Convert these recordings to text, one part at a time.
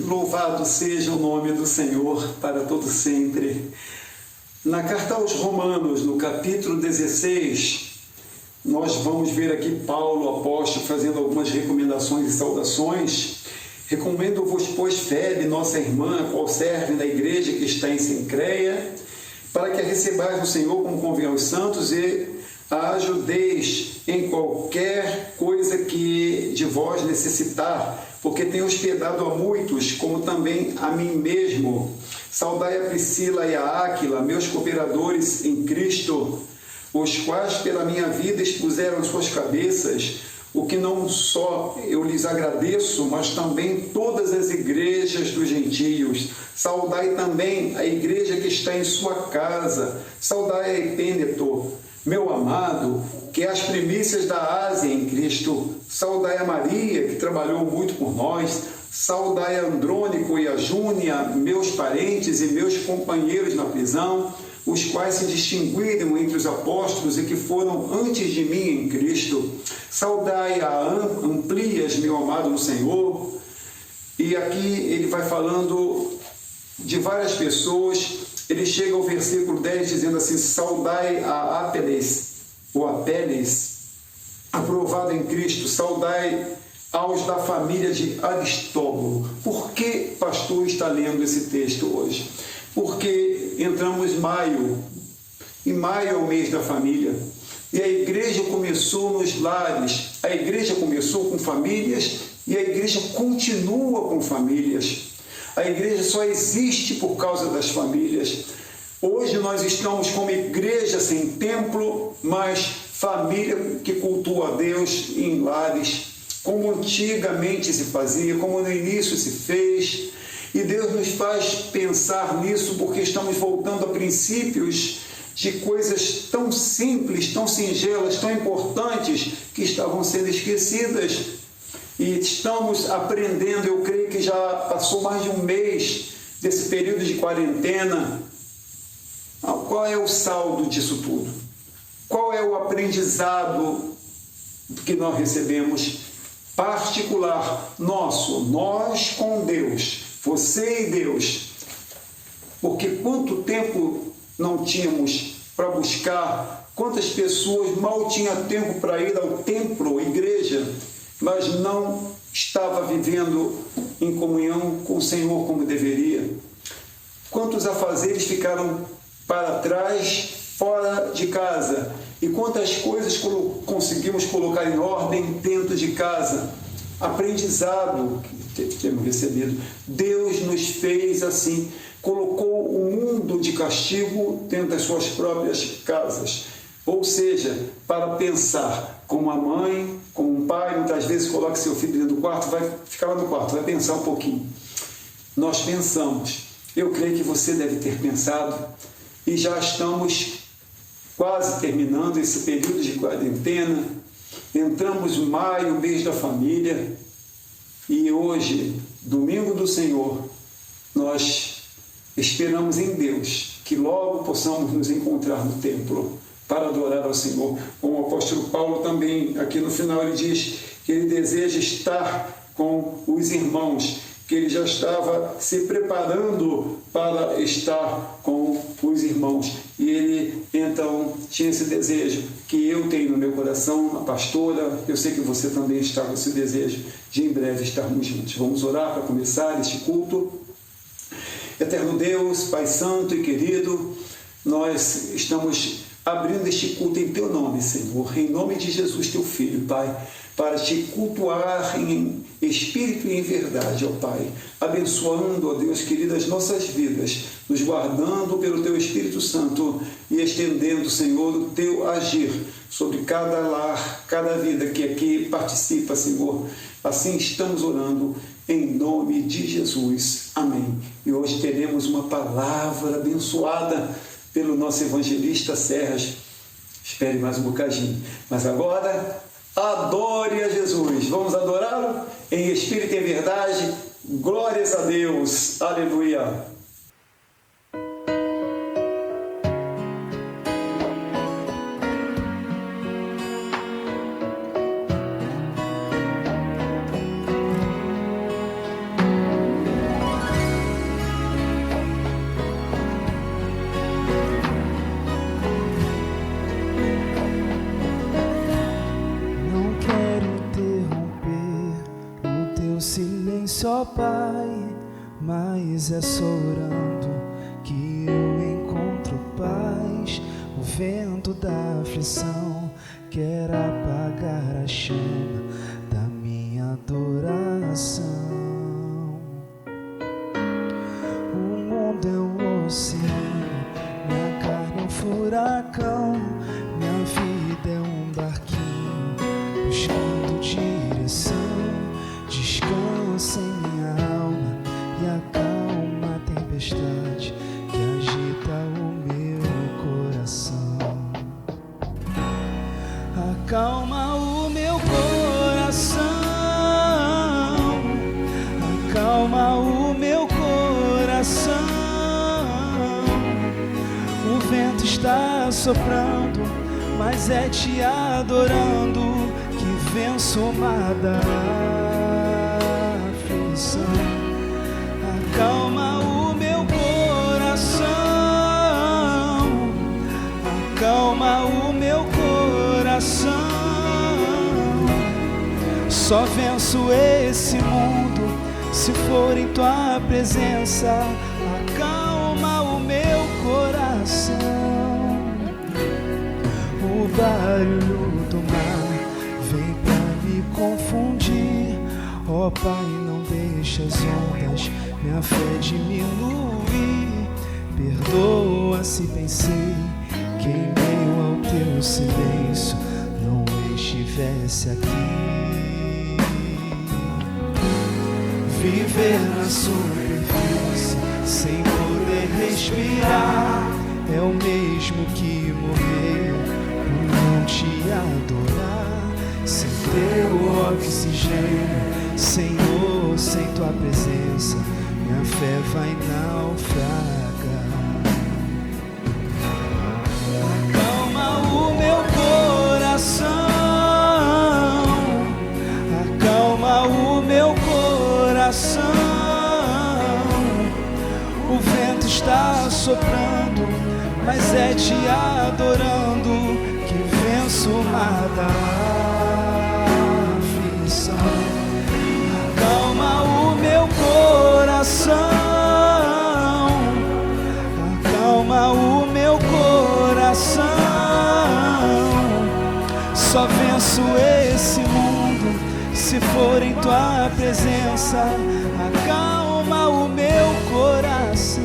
Louvado seja o nome do Senhor para todo sempre. Na carta aos Romanos, no capítulo 16, nós vamos ver aqui Paulo, apóstolo, fazendo algumas recomendações e saudações. Recomendo-vos, pois, Febe, nossa irmã, qual serve na igreja que está em Sincreia, para que a recebais do Senhor como convém aos santos e a ajudeis em qualquer coisa que de vós necessitar, porque tenho hospedado a muitos, como também a mim mesmo. Saudai a Priscila e a Áquila, meus cooperadores em Cristo, os quais pela minha vida expuseram suas cabeças, o que não só eu lhes agradeço, mas também todas as igrejas dos gentios. Saudai também a igreja que está em sua casa. Saudai a Epêneto, meu amado, que é as primícias da Ásia em Cristo. Saudai a Maria, que trabalhou muito por nós. Saudai a Andrônico e a Júnia, meus parentes e meus companheiros na prisão, os quais se distinguiram entre os apóstolos e que foram antes de mim em Cristo. Saudai a Amplias, meu amado no Senhor. E aqui ele vai falando de várias pessoas. Ele chega ao versículo 10 dizendo assim: saudai a Apeles, ou Apeles, aprovado em Cristo. Saudai aos da família de Aristóbulo. Por que pastor está lendo esse texto hoje? Porque entramos em maio, e maio é o mês da família, e a igreja começou nos lares, a igreja começou com famílias, e a igreja continua com famílias. A igreja só existe por causa das famílias. Hoje nós estamos como igreja sem templo, mas família que cultua a Deus em lares, como antigamente se fazia, como no início se fez. E Deus nos faz pensar nisso porque estamos voltando a princípios de coisas tão simples, tão singelas, tão importantes, que estavam sendo esquecidas. E estamos aprendendo, eu creio que já passou mais de um mês desse período de quarentena. Qual é o saldo disso tudo? Qual é o aprendizado que nós recebemos particular nosso, nós com Deus, você e Deus? Porque quanto tempo não tínhamos para buscar, quantas pessoas mal tinham tempo para ir ao templo, igreja, mas não estava vivendo em comunhão com o Senhor como deveria. Quantos afazeres ficaram para trás, fora de casa, e quantas coisas conseguimos colocar em ordem dentro de casa. Aprendizado que temos recebido. Deus nos fez assim, colocou o mundo de castigo dentro das suas próprias casas. Ou seja, para pensar como a mãe, como um pai, muitas vezes coloca seu filho dentro do quarto, vai ficar lá no quarto, vai pensar um pouquinho. Nós pensamos, eu creio que você deve ter pensado, e já estamos quase terminando esse período de quarentena, entramos em maio, mês da família, e hoje, domingo do Senhor, nós esperamos em Deus que logo possamos nos encontrar no templo para adorar ao Senhor. Como o apóstolo Paulo também, aqui no final, ele diz que ele deseja estar com os irmãos, que ele já estava se preparando para estar com os irmãos. E ele, então, tinha esse desejo que eu tenho no meu coração, a pastora, eu sei que você também está com esse desejo de em breve estarmos juntos. Vamos orar para começar este culto. Eterno Deus, Pai Santo e querido, nós estamos abrindo este culto em Teu nome, Senhor, em nome de Jesus, Teu Filho, Pai, para Te cultuar em espírito e em verdade, ó Pai, abençoando, ó Deus querido, as nossas vidas, nos guardando pelo Teu Espírito Santo e estendendo, Senhor, o Teu agir sobre cada lar, cada vida que aqui participa, Senhor. Assim estamos orando em nome de Jesus. Amém. E hoje teremos uma palavra abençoada pelo nosso evangelista Serras. Espere mais um bocadinho. Mas agora, adore a Jesus. Vamos adorá-lo em espírito e em verdade. Glórias a Deus. Aleluia. silêncio, ó Pai, mas é só orando que eu encontro paz. O vento da aflição quer apagar a chama da minha adoração. O mundo é um oceano, minha carne é um furacão, minha vida é um barquinho buscando direção. Descansa em minha alma e acalma a tempestade que agita o meu coração. Acalma o meu coração, acalma o meu coração. O vento está soprando, mas é te adorando que venço amada aflição. Acalma o meu coração, acalma o meu coração. Só venço esse mundo se for em tua presença. Acalma o meu coração. O barulho do mar vem pra me confundir. Ó Pai, não deixa as ondas minha fé diminuir. Perdoa se pensei que em meio ao teu silêncio não estivesse aqui. Viver na superfície sem poder respirar é o mesmo que morrer por não te adorar. Sem teu oxigênio, Senhor, sem tua presença, minha fé vai naufragar. Acalma o meu coração, acalma o meu coração. O vento está soprando, mas é te adorando que venço nada aflição. Acalma o meu coração, acalma o meu coração. Só venço esse mundo se for em tua presença. Acalma o meu coração,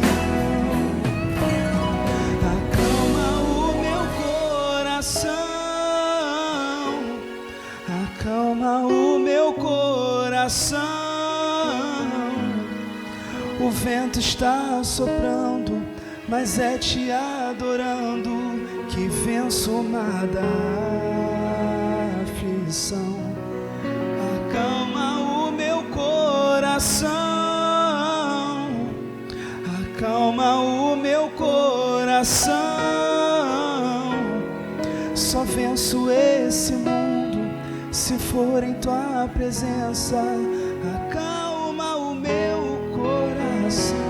acalma o meu coração, acalma o meu coração. O vento está soprando, mas é te adorando que venço nada aflição. Acalma o meu coração, acalma o meu coração. Só venço esse mundo se for em tua presença. Acalma o meu coração.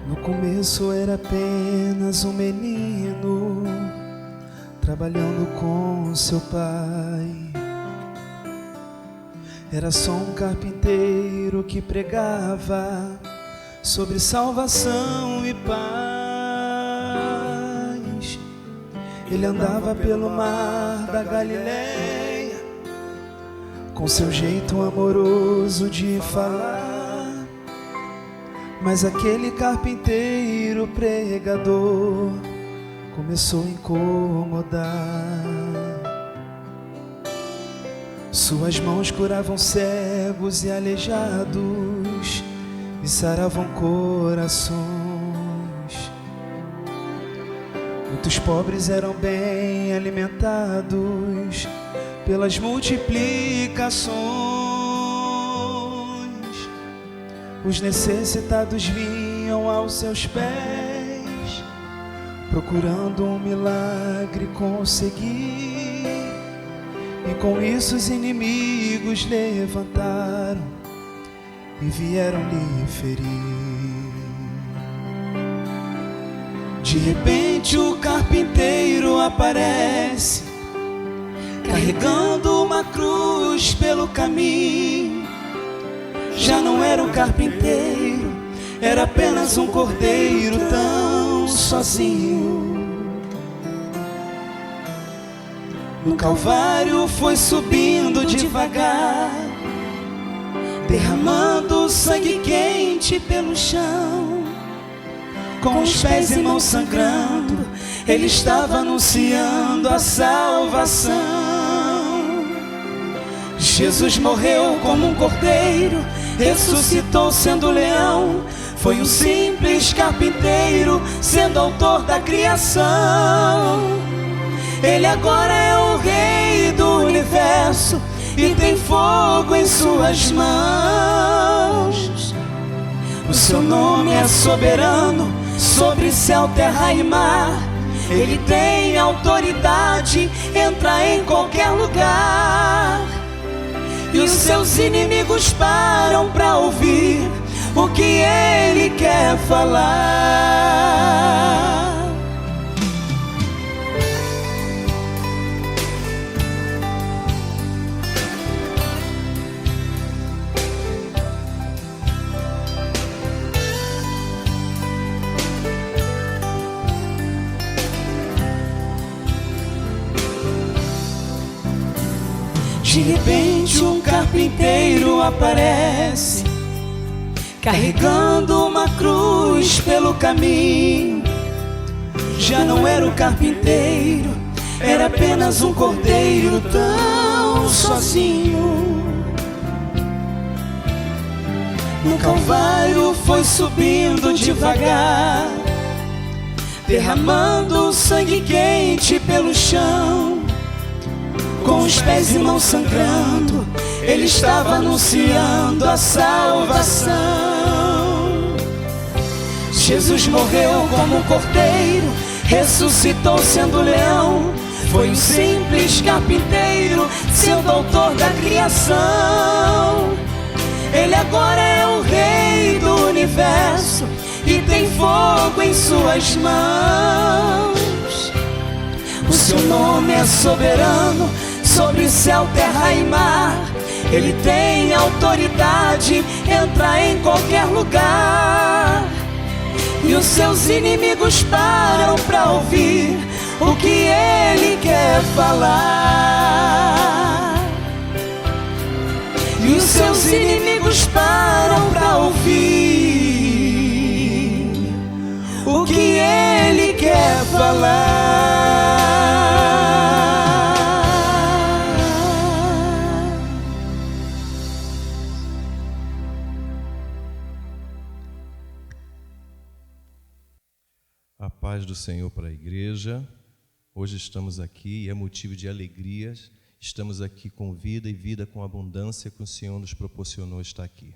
No começo era apenas um menino trabalhando com seu pai. Era só um carpinteiro que pregava sobre salvação e paz. Ele andava pelo mar da Galileia com seu jeito amoroso de falar. Mas aquele carpinteiro pregador começou a incomodar. Suas mãos curavam cegos e aleijados e saravam corações. Muitos pobres eram bem alimentados pelas multiplicações. Os necessitados vinham aos seus pés, procurando um milagre conseguir, e com isso os inimigos levantaram e vieram lhe ferir. De repente o carpinteiro aparece, carregando uma cruz pelo caminho. Já não era um carpinteiro, era apenas um cordeiro tão sozinho. No Calvário foi subindo devagar, derramando sangue quente pelo chão. Com os pés e mãos sangrando, ele estava anunciando a salvação. Jesus morreu como um cordeiro, ressuscitou sendo leão. Foi um simples carpinteiro, sendo autor da criação. Ele agora é o rei do universo e tem fogo em suas mãos. O seu nome é soberano sobre céu, terra e mar. Ele tem autoridade, entra em qualquer lugar. E os seus inimigos param para ouvir o que ele quer falar. De repente um carpinteiro aparece, carregando uma cruz pelo caminho. Já não era o carpinteiro, era apenas um cordeiro tão sozinho. No Calvário foi subindo devagar, derramando sangue quente pelo chão. Com os pés e mãos sangrando, ele estava anunciando a salvação. Jesus morreu como um cordeiro, ressuscitou sendo leão. Foi um simples carpinteiro, sendo autor da criação. Ele agora é o rei do universo e tem fogo em suas mãos. O seu nome é soberano sobre céu, terra e mar. Ele tem autoridade, entra em qualquer lugar. E os seus inimigos param para ouvir o que ele quer falar. E os seus inimigos param para ouvir o que ele quer falar. A paz do Senhor para a igreja. Hoje estamos aqui e é motivo de alegria. Estamos aqui com vida e vida com abundância que o Senhor nos proporcionou estar aqui.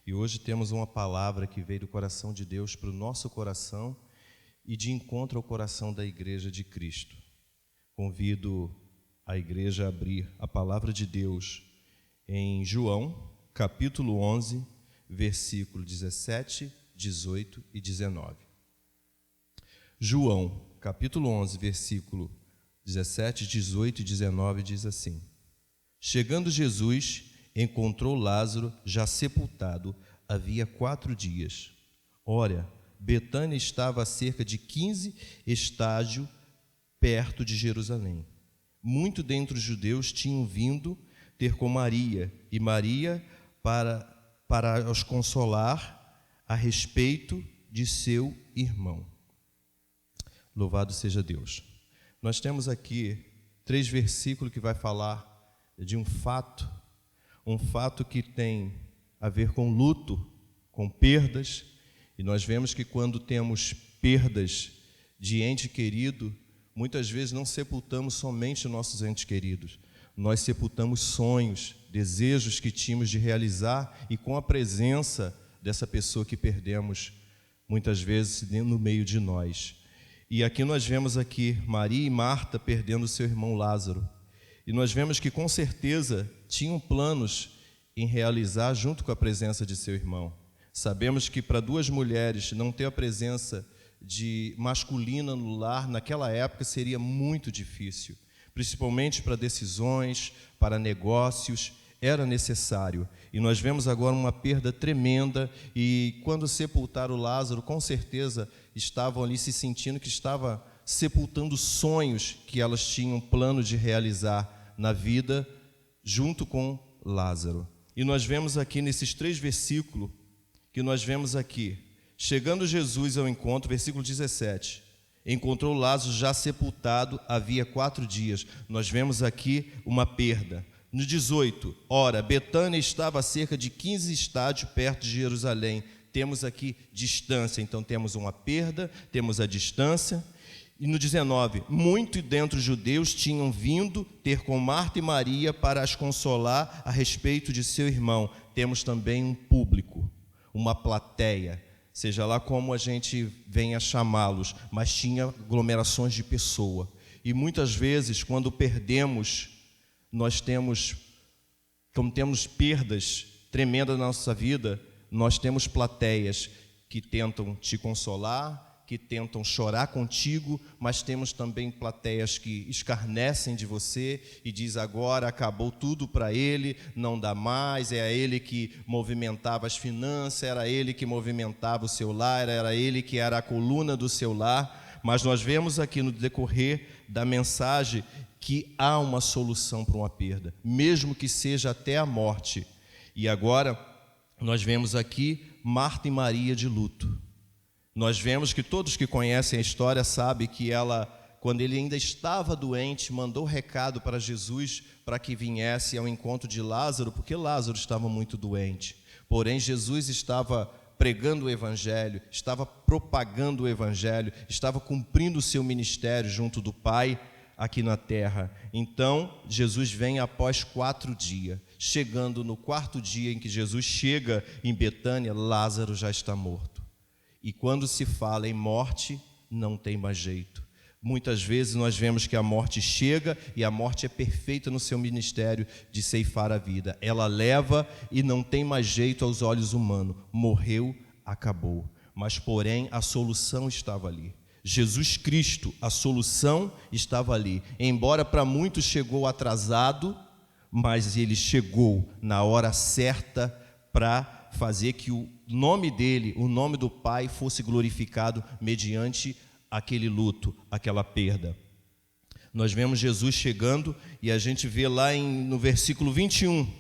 E hoje temos uma palavra que veio do coração de Deus para o nosso coração e de encontro ao coração da igreja de Cristo. Convido a igreja a abrir a palavra de Deus em João, capítulo 11, versículo 17, 18 e 19. João, capítulo 11, versículo 17, 18 e 19 diz assim: Chegando Jesus, encontrou Lázaro já sepultado havia 4 dias. Ora, Betânia estava a cerca de 15 estádios perto de Jerusalém. Muito dentre os judeus tinham vindo ter com Maria, e Maria para os consolar a respeito de seu irmão. Louvado seja Deus. Nós temos aqui 3 versículos que vai falar de um fato que tem a ver com luto, com perdas, e nós vemos que quando temos perdas de ente querido, muitas vezes não sepultamos somente nossos entes queridos, nós sepultamos sonhos, desejos que tínhamos de realizar, e com a presença dessa pessoa que perdemos muitas vezes no meio de nós. E aqui nós vemos aqui Maria e Marta perdendo seu irmão Lázaro. E nós vemos que com certeza tinham planos em realizar junto com a presença de seu irmão. Sabemos que para duas mulheres não ter a presença de masculina no lar naquela época seria muito difícil, principalmente para decisões, para negócios, era necessário. E nós vemos agora uma perda tremenda, e quando sepultaram Lázaro, com certeza estavam ali se sentindo que estava sepultando sonhos que elas tinham plano de realizar na vida junto com Lázaro. E nós vemos aqui nesses 3 versículos que nós vemos aqui, chegando Jesus ao encontro, versículo 17, encontrou Lázaro já sepultado havia 4 dias. Nós vemos aqui uma perda. No 18, ora, Betânia estava a cerca de 15 estádios perto de Jerusalém. Temos aqui distância, então temos uma perda, temos a distância. E no 19, muitos dentre os judeus tinham vindo ter com Marta e Maria para as consolar a respeito de seu irmão. Temos também um público, uma plateia, seja lá como a gente venha chamá-los, mas tinha aglomerações de pessoa. E muitas vezes, quando perdemos, nós temos, como temos perdas tremendas na nossa vida, nós temos plateias que tentam te consolar, que tentam chorar contigo, mas temos também plateias que escarnecem de você e diz agora acabou tudo para ele, não dá mais, é ele que movimentava as finanças, era ele que movimentava o seu lar, era ele que era a coluna do seu lar. Mas nós vemos aqui no decorrer da mensagem que há uma solução para uma perda, mesmo que seja até a morte. E agora nós vemos aqui Marta e Maria de luto. Nós vemos que todos que conhecem a história sabem que ela, quando ele ainda estava doente, mandou recado para Jesus para que viesse ao encontro de Lázaro, porque Lázaro estava muito doente. Porém, Jesus estava pregando o Evangelho, estava propagando o Evangelho, estava cumprindo o seu ministério junto do Pai aqui na terra. Então, Jesus vem após 4 dias. Chegando no 4º dia em que Jesus chega em Betânia, Lázaro já está morto. E quando se fala em morte, não tem mais jeito. Muitas vezes nós vemos que a morte chega e a morte é perfeita no seu ministério de ceifar a vida. Ela leva e não tem mais jeito aos olhos humanos. Morreu, acabou. Mas, porém, a solução estava ali. Jesus Cristo, a solução estava ali. Embora para muitos chegou atrasado, mas ele chegou na hora certa para fazer que o nome dele, o nome do Pai, fosse glorificado mediante aquele luto, aquela perda. Nós vemos Jesus chegando e a gente vê lá no versículo 21,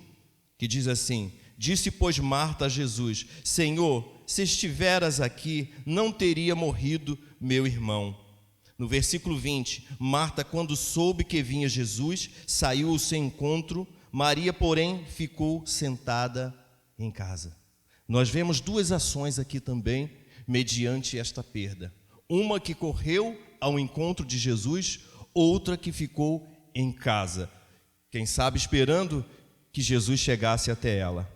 que diz assim: disse, pois, Marta a Jesus: Senhor, se estiveras aqui, não teria morrido meu irmão. No versículo 20, Marta, quando soube que vinha Jesus, saiu ao seu encontro. Maria, porém, ficou sentada em casa. Nós vemos 2 ações aqui também, mediante esta perda. Uma que correu ao encontro de Jesus, outra que ficou em casa. Quem sabe esperando que Jesus chegasse até ela.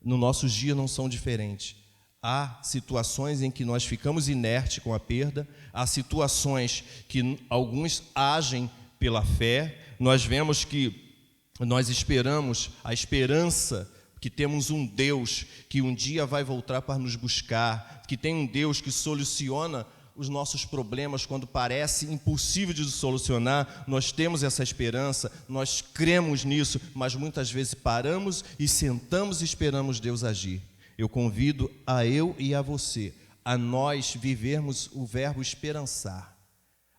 Nos nossos dias não são diferentes. Há situações em que nós ficamos inertes com a perda, há situações que alguns agem pela fé. Nós vemos que nós esperamos a esperança, que temos um Deus que um dia vai voltar para nos buscar, que tem um Deus que soluciona os nossos problemas quando parece impossível de solucionar. Nós temos essa esperança, nós cremos nisso, mas muitas vezes paramos e sentamos e esperamos Deus agir. Eu convido a eu e a você, a nós vivermos o verbo esperançar,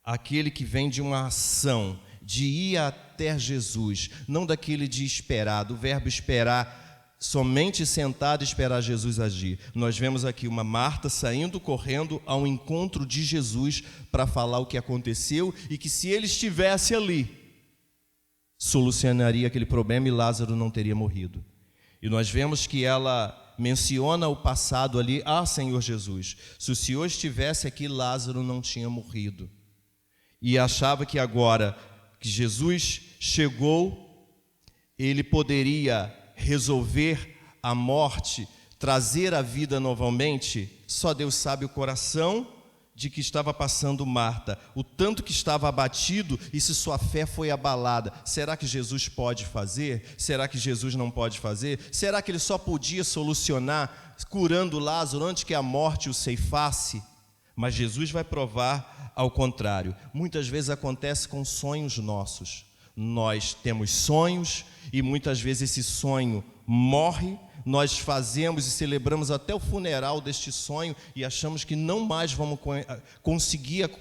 aquele que vem de uma ação, de ir até Jesus, não daquele de esperar, do verbo esperar, somente sentado e esperar Jesus agir. Nós vemos aqui uma Marta saindo, correndo ao encontro de Jesus para falar o que aconteceu e que se ele estivesse ali, solucionaria aquele problema e Lázaro não teria morrido. E nós vemos que ela menciona o passado ali: ah, Senhor Jesus, se o Senhor estivesse aqui, Lázaro não tinha morrido. E achava que agora que Jesus chegou, ele poderia resolver a morte trazer a vida novamente, só Deus sabe o coração de que estava passando Marta, o tanto que estava abatido e se sua fé foi abalada. Será que Jesus pode fazer? Será que Jesus não pode fazer? Será que ele só podia solucionar curando Lázaro antes que a morte o ceifasse? Mas Jesus vai provar ao contrário. Muitas vezes acontece com sonhos nossos. Nós temos sonhos e muitas vezes esse sonho morre. Nós fazemos e celebramos até o funeral deste sonho e achamos que não mais vamos conseguir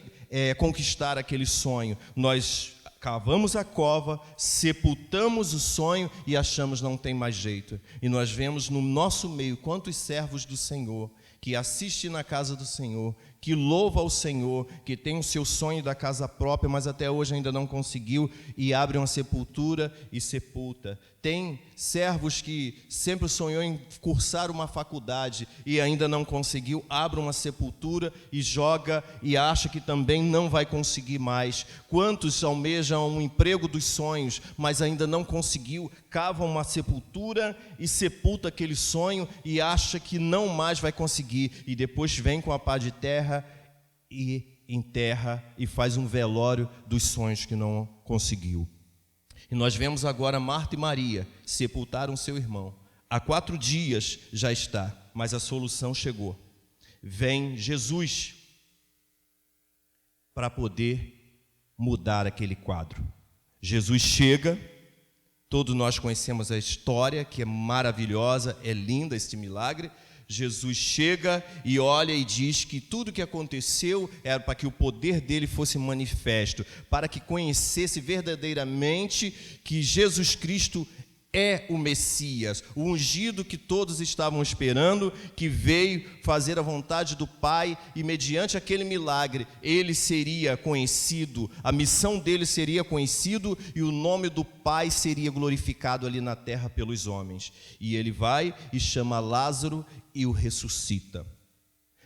conquistar aquele sonho. Nós cavamos a cova, sepultamos o sonho e achamos não tem mais jeito. E nós vemos no nosso meio quantos servos do Senhor que assistem na casa do Senhor, que louva ao Senhor, que tem o seu sonho da casa própria, mas até hoje ainda não conseguiu, e abre uma sepultura e sepulta. Tem servos que sempre sonhou em cursar uma faculdade e ainda não conseguiu, abre uma sepultura e joga e acha que também não vai conseguir mais. Quantos almejam um emprego dos sonhos, mas ainda não conseguiu, cava uma sepultura e sepulta aquele sonho e acha que não mais vai conseguir, e depois vem com a pá de terra e enterra e faz um velório dos sonhos que não conseguiu. E nós vemos agora Marta e Maria sepultaram seu irmão. Há 4 dias já está, mas a solução chegou. Vem Jesus para poder mudar aquele quadro. Jesus chega, todos nós conhecemos a história, que é maravilhosa, é linda este milagre. Jesus chega e olha e diz que tudo que aconteceu era para que o poder dele fosse manifesto, para que conhecesse verdadeiramente que Jesus Cristo é o Messias, o ungido que todos estavam esperando, que veio fazer a vontade do Pai, e mediante aquele milagre ele seria conhecido, a missão dele seria conhecido e o nome do Pai seria glorificado ali na terra pelos homens. E ele vai e chama Lázaro e o ressuscita.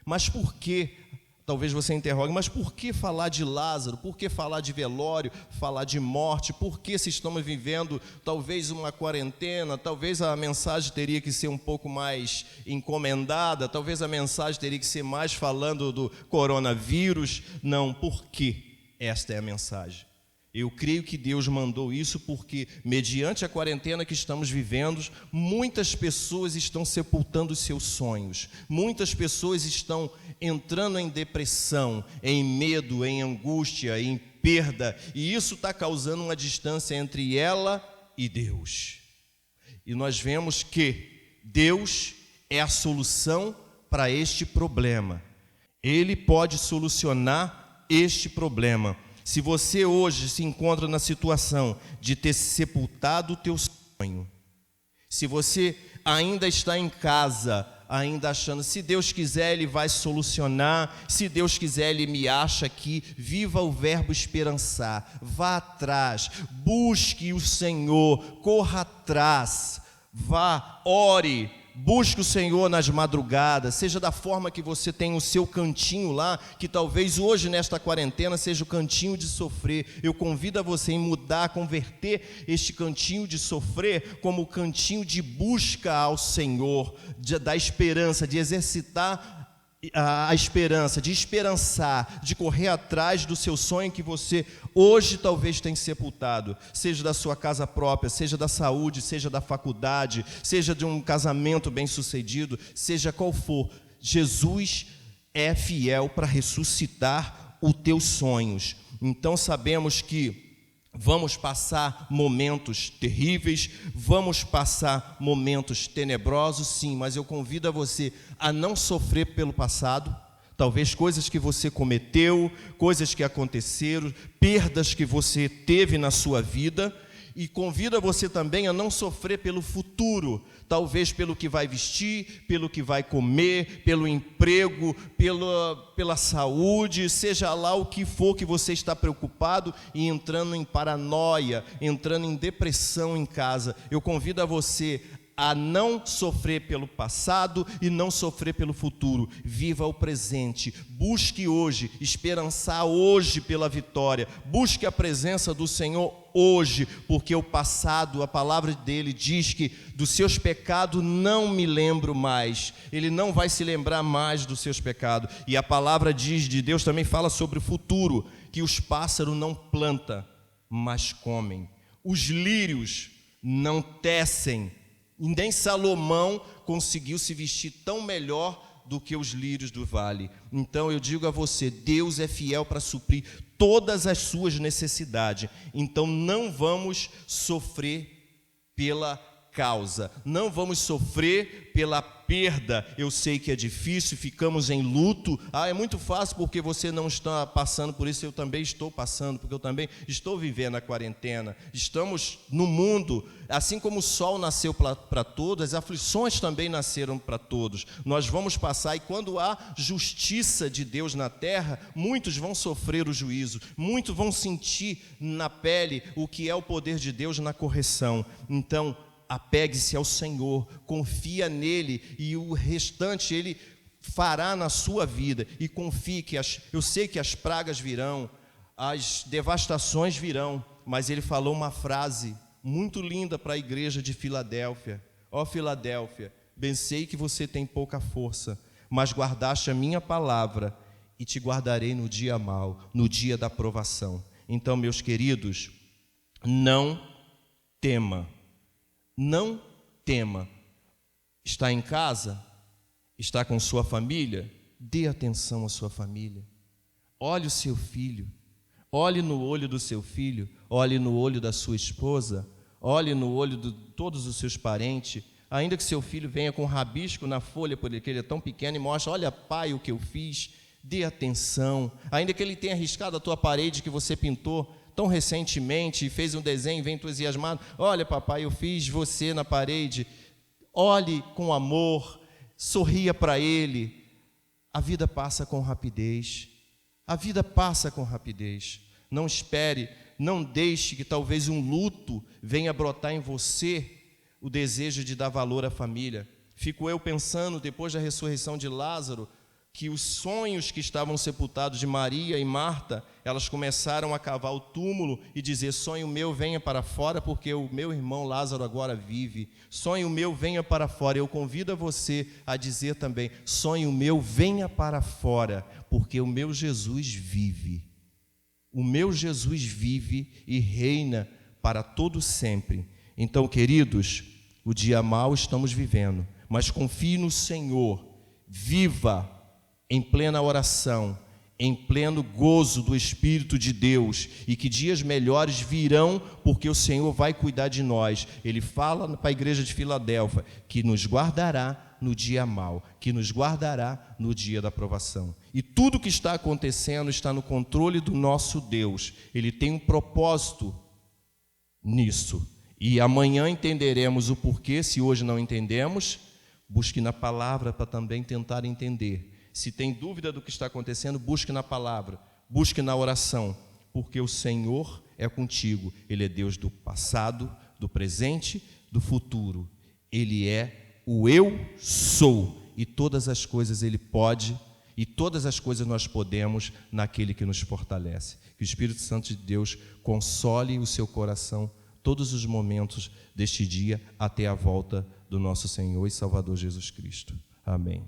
Mas por que? Talvez você interrogue, mas por que falar de Lázaro? Por que falar de velório, falar de morte? Por que se estamos vivendo talvez uma quarentena? Talvez a mensagem teria que ser um pouco mais encomendada, talvez a mensagem teria que ser mais falando do coronavírus. Não, por que esta é a mensagem? Eu creio que Deus mandou isso porque, mediante a quarentena que estamos vivendo, muitas pessoas estão sepultando os seus sonhos. Muitas pessoas estão entrando em depressão, em medo, em angústia, em perda. E isso está causando uma distância entre ela e Deus. E nós vemos que Deus é a solução para este problema. Ele pode solucionar este problema. Se você hoje se encontra na situação de ter sepultado o teu sonho, se você ainda está em casa, ainda achando, se Deus quiser Ele vai solucionar, se Deus quiser Ele me acha aqui, viva o verbo esperançar, vá atrás, busque o Senhor, corra atrás, vá, ore, busque o Senhor nas madrugadas, seja da forma que você tem o seu cantinho lá, que talvez hoje nesta quarentena seja o cantinho de sofrer. Eu convido a você em mudar, converter este cantinho de sofrer como o cantinho de busca ao Senhor, da esperança, de exercitar a esperança, de esperançar, de correr atrás do seu sonho que você hoje talvez tenha sepultado, seja da sua casa própria, seja da saúde, seja da faculdade, seja de um casamento bem-sucedido, seja qual for. Jesus é fiel para ressuscitar os teus sonhos. Então sabemos que vamos passar momentos terríveis, vamos passar momentos tenebrosos, sim, mas eu convido a você a não sofrer pelo passado, talvez coisas que você cometeu, coisas que aconteceram, perdas que você teve na sua vida, e convido a você também a não sofrer pelo futuro, talvez pelo que vai vestir, pelo que vai comer, pelo emprego, pela saúde, seja lá o que for que você está preocupado e entrando em paranoia, entrando em depressão em casa. Eu convido a você a não sofrer pelo passado e não sofrer pelo futuro. Viva o presente, busque hoje, esperançar hoje pela vitória, busque a presença do Senhor hoje, porque o passado, a palavra dele diz que dos seus pecados não me lembro mais. Ele não vai se lembrar mais dos seus pecados. E a palavra de Deus também fala sobre o futuro, que os pássaros não plantam, mas comem. Os lírios não tecem, e nem Salomão conseguiu se vestir tão melhor do que os lírios do vale. Então eu digo a você, Deus é fiel para suprir todas as suas necessidades. Então não vamos sofrer pela causa, não vamos sofrer pela perda. Eu sei que é difícil, ficamos em luto. É muito fácil porque você não está passando por isso. Eu também estou passando, porque eu também estou vivendo a quarentena. Estamos no mundo, assim como o sol nasceu para todos, as aflições também nasceram para todos. Nós vamos passar, e quando há justiça de Deus na terra, muitos vão sofrer o juízo, muitos vão sentir na pele o que é o poder de Deus na correção. Então, apegue-se ao Senhor, confia nele, e o restante ele fará na sua vida. E confie que eu sei que as pragas virão, as devastações virão, mas ele falou uma frase muito linda para a igreja de Filadélfia: ó Filadélfia, bem sei que você tem pouca força, mas guardaste a minha palavra, e te guardarei no dia mau, no dia da provação. Então, meus queridos, não tema. Não tema. Está em casa? Está com sua família? Dê atenção à sua família. Olhe o seu filho. Olhe no olho do seu filho. Olhe no olho da sua esposa. Olhe no olho de todos os seus parentes. Ainda que seu filho venha com um rabisco na folha, porque ele é tão pequeno, e mostra: olha, pai, o que eu fiz. Dê atenção. Ainda que ele tenha riscado a tua parede que você pintou tão recentemente, fez um desenho e vem entusiasmado: olha, papai, eu fiz você na parede. Olhe com amor, sorria para ele. A vida passa com rapidez. A vida passa com rapidez. Não espere, não deixe que talvez um luto venha brotar em você o desejo de dar valor à família. Fico eu pensando, depois da ressurreição de Lázaro, que os sonhos que estavam sepultados de Maria e Marta, elas começaram a cavar o túmulo e dizer: sonho meu, venha para fora, porque o meu irmão Lázaro agora vive. Sonho meu, venha para fora. Eu convido a você a dizer também: sonho meu, venha para fora, porque o meu Jesus vive. O meu Jesus vive e reina para todo sempre. Então, queridos, o dia mau estamos vivendo, mas confie no Senhor, viva em plena oração, em pleno gozo do Espírito de Deus, e que dias melhores virão, porque o Senhor vai cuidar de nós. Ele fala para a igreja de Filadélfia que nos guardará no dia mau, que nos guardará no dia da provação. E tudo que está acontecendo está no controle do nosso Deus. Ele tem um propósito nisso. E amanhã entenderemos o porquê. Se hoje não entendemos, busque na palavra para também tentar entender. Se tem dúvida do que está acontecendo, busque na palavra, busque na oração, porque o Senhor é contigo. Ele é Deus do passado, do presente, do futuro. Ele é o eu sou, e todas as coisas Ele pode, e todas as coisas nós podemos naquele que nos fortalece. Que o Espírito Santo de Deus console o seu coração todos os momentos deste dia até a volta do nosso Senhor e Salvador Jesus Cristo. Amém.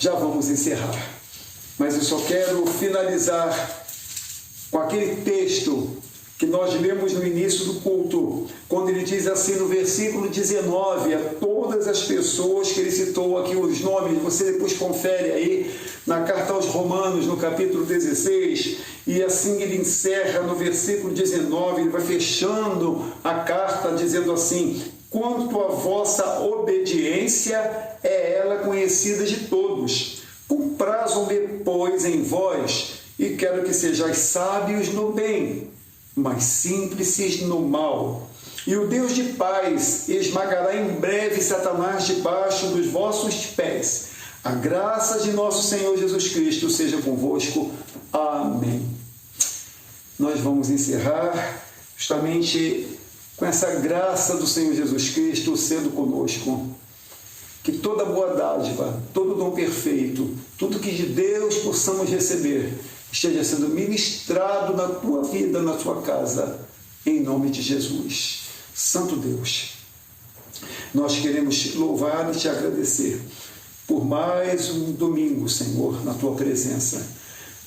Já vamos encerrar, mas eu só quero finalizar com aquele texto que nós lemos no início do culto, quando ele diz assim no versículo 19, a todas as pessoas que ele citou aqui os nomes, você depois confere aí na carta aos Romanos, no capítulo 16, e assim ele encerra no versículo 19, ele vai fechando a carta dizendo assim: quanto à vossa obediência, é ela conhecida de todos. Comprazam-me, pois, em vós, e quero que sejais sábios no bem, mas simples no mal. E o Deus de paz esmagará em breve Satanás debaixo dos vossos pés. A graça de nosso Senhor Jesus Cristo seja convosco. Amém. Nós vamos encerrar justamente com essa graça do Senhor Jesus Cristo sendo conosco. Que toda boa dádiva, todo dom perfeito, tudo que de Deus possamos receber, esteja sendo ministrado na tua vida, na tua casa, em nome de Jesus. Santo Deus, nós queremos te louvar e te agradecer por mais um domingo, Senhor, na tua presença.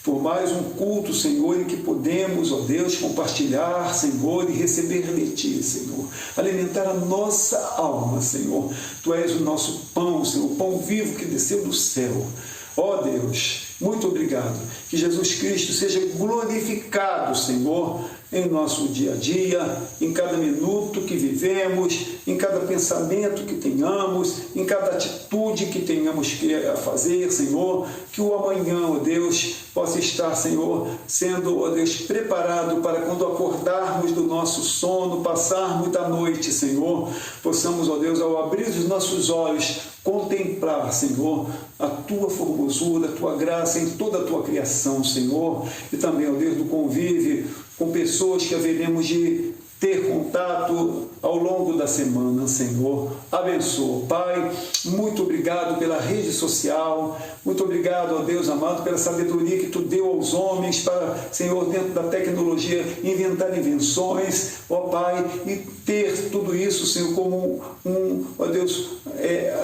Por mais um culto, Senhor, em que podemos, ó Deus, compartilhar, Senhor, e receber de Ti, Senhor. Alimentar a nossa alma, Senhor. Tu és o nosso pão, Senhor, o pão vivo que desceu do céu. Ó Deus, muito obrigado. Que Jesus Cristo seja glorificado, Senhor, em nosso dia a dia, em cada minuto que vivemos, em cada pensamento que tenhamos, em cada atitude que tenhamos que fazer, Senhor, que o amanhã, ó Deus, possa estar, Senhor, sendo, ó Deus, preparado para quando acordarmos do nosso sono, passarmos da noite, Senhor, possamos, ó Deus, ao abrir os nossos olhos, contemplar, Senhor, a Tua formosura, a Tua graça em toda a Tua criação, Senhor, e também, ó Deus, do convívio com pessoas que haveremos de ter contato ao longo da semana, Senhor. Abençoa, Pai. Muito obrigado pela rede social. Muito obrigado, ó Deus amado, pela sabedoria que Tu deu aos homens para, Senhor, dentro da tecnologia, inventar invenções, ó Pai, e ter tudo isso, Senhor, como ó Deus,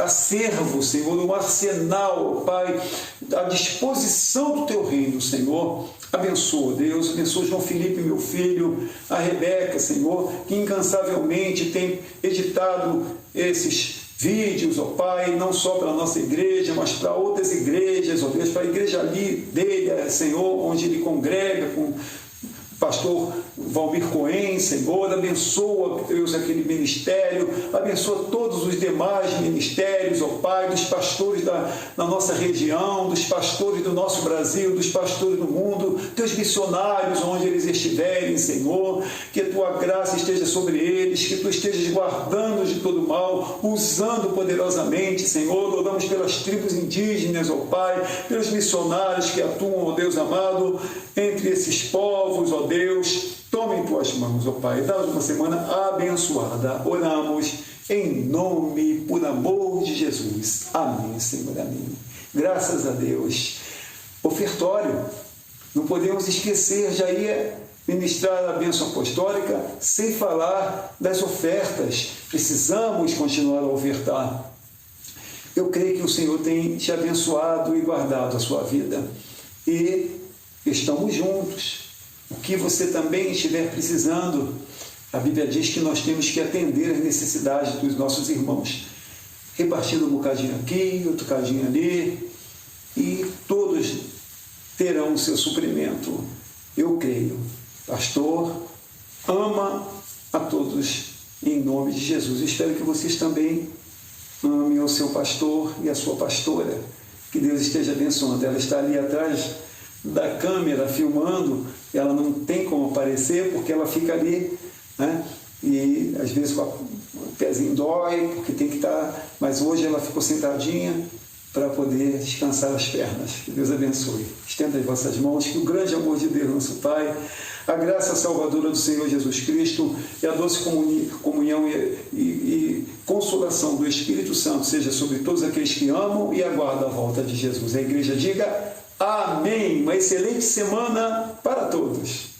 acervo, Senhor, um arsenal, ó Pai, à disposição do Teu reino, Senhor. Abençoa, Deus, abençoa João Felipe, meu filho, a Rebeca, Senhor, que incansavelmente tem editado esses vídeos, ó Pai, não só para a nossa igreja, mas para outras igrejas, ó Deus, para a igreja ali dele, Senhor, onde ele congrega com o pastor Valmir Cohen, Senhor, abençoa, Deus, aquele ministério, abençoa todos os demais ministérios, ó Pai, dos pastores da nossa região, dos pastores do nosso Brasil, dos pastores do mundo, teus missionários, onde eles estiverem, Senhor, que a Tua graça esteja sobre eles, que Tu estejas guardando-os de todo mal, usando poderosamente, Senhor, oramos pelas tribos indígenas, ó Pai, pelos missionários que atuam, ó Deus amado, entre esses povos, ó Deus. Toma em Tuas mãos, ó Pai, dá-nos uma semana abençoada. Oramos em nome, por amor de Jesus. Amém, Senhor, amém. Graças a Deus. Ofertório, não podemos esquecer, já ia ministrar a bênção apostólica sem falar das ofertas. Precisamos continuar a ofertar. Eu creio que o Senhor tem te abençoado e guardado a sua vida. E estamos juntos. O que você também estiver precisando, a Bíblia diz que nós temos que atender às necessidades dos nossos irmãos, repartindo um bocadinho aqui, outro bocadinho ali, e todos terão o seu suprimento. Eu creio. Pastor ama a todos em nome de Jesus. Eu espero que vocês também amem o seu pastor e a sua pastora. Que Deus esteja abençoando. Ela está ali atrás da câmera filmando, ela não tem como aparecer porque ela fica ali, né? E às vezes o pezinho dói porque tem que estar, mas hoje ela ficou sentadinha para poder descansar as pernas. Que Deus abençoe. Estenda as vossas mãos, que o grande amor de Deus, nosso Pai, a graça salvadora do Senhor Jesus Cristo e a doce comunhão e consolação do Espírito Santo seja sobre todos aqueles que amam e aguardam a volta de Jesus. A igreja diga amém. Uma excelente semana para todos.